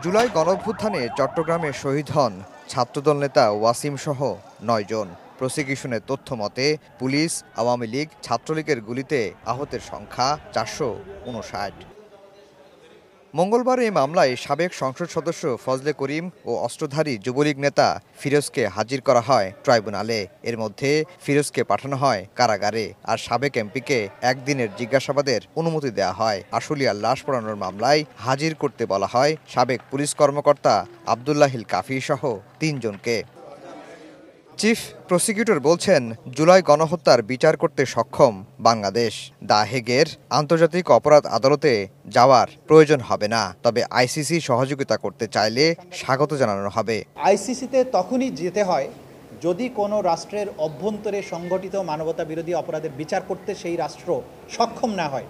জুলাই গণঅভ্যুত্থানে চট্টগ্রামে শহীদ হন ছাত্রদল নেতা ওয়াসিম সহ ৯ জন। প্রসিকিউশনের তথ্য মতে পুলিশ, আওয়ামী লীগ, ছাত্রলীগের গুলিতে আহতের সংখ্যা ৪৫৯। মঙ্গলবার এই মামলায় সাবেক সংসদ সদস্য ফজলে করিম ও অস্ত্রধারী যুবলীগ নেতা ফিরোজকে হাজির করা হয় ট্রাইব্যুনালে। এর মধ্যে ফিরোজকে পাঠানো হয় কারাগারে, আর সাবেক এমপিকে একদিনের জিজ্ঞাসাবাদের অনুমতি দেওয়া হয়। আশুলিয়ার লাশ পোড়ানোর মামলায় হাজির করতে বলা হয় সাবেক পুলিশ কর্মকর্তা আব্দুল্লাহিল কাফি সহ ৩ জনকে। চিফ প্রসিকিউটর বলছেন, জুলাই গণহত্যার বিচার করতে সক্ষম বাংলাদেশ। দ্য হেগের আন্তর্জাতিক অপরাধ আদালতে যাওয়ার প্রয়োজন হবে না, তবে আইসিসি সহযোগিতা করতে চাইলে স্বাগত জানানো হবে। আইসিসিতে তখনই যেতে হয় যদি কোনো রাষ্ট্রের অভ্যন্তরে সংগঠিত মানবতা বিরোধী অপরাধের বিচার করতে সেই রাষ্ট্র সক্ষম না হয়,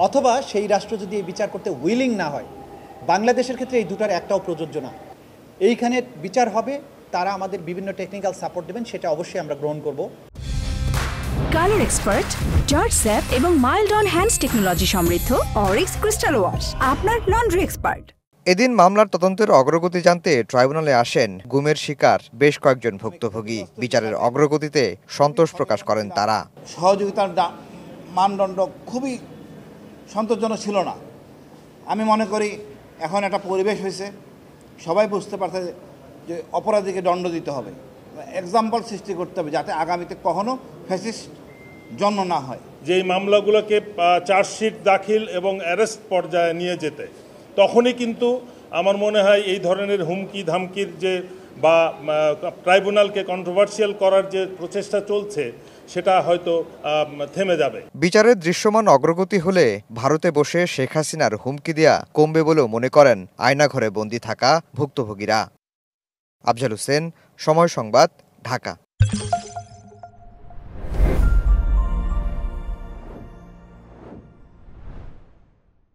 অথবা সেই রাষ্ট্র যদি এই বিচার করতে উইলিং না হয়। বাংলাদেশের ক্ষেত্রে এই দুটার একটাও প্রযোজ্য না। এইখানে বিচার হবে, তারা আমাদের বিভিন্ন টেকনিক্যাল সাপোর্ট দেবেন, সেটা অবশ্যই আমরা গ্রহণ করব। কালার এক্সপার্ট, জর্জ স্যাপ এবং মাইল্ড অন হ্যান্ডস টেকনোলজি সমৃদ্ধ অরিক্স ক্রিস্টাল ওয়াশ আপনার লন্ড্রি এক্সপার্ট। এদিন মামলার তদন্তের অগ্রগতি জানতে ট্রাইব্যুনালে আসেন গুমের শিকার বেশ কয়েকজন ভুক্তভোগী। বিচারের অগ্রগতিতে সন্তোষ প্রকাশ করেন তারা। সহযোগিতার মানদণ্ড খুবই সন্তোষজনক ছিল না। আমি মনে করি এখন একটা পরিবেশ হয়েছে, সবাই বুঝতে পারছে যে অপরাধীকে দণ্ড দিতে হবে, এক্সাম্পল সৃষ্টি করতে হবে, যাতে আগামীতে কখনো ফ্যাসিস্ট জন্ম না হয়। যেই মামলাগুলোকে চার্জশিট দাখিল এবং অ্যারেস্ট পর্যায়ে নিয়ে যেতে, তখনই কিন্তু আমার মনে হয় এই ধরনের হুমকি ধামকির যে বা ট্রাইব্যুনালকে কন্ট্রোভার্সিয়াল করার যে প্রচেষ্টা চলছে সেটা হয়তো থেমে যাবে। বিচারের দৃশ্যমান অগ্রগতি হলে ভারতে বসে শেখ হাসিনার হুমকি দেয়া কমবে বলেও মনে করেন আয়নাঘরে বন্দী থাকা ভুক্তভোগীরা। আফজাল হোসেন, সময় সংবাদ, ঢাকা।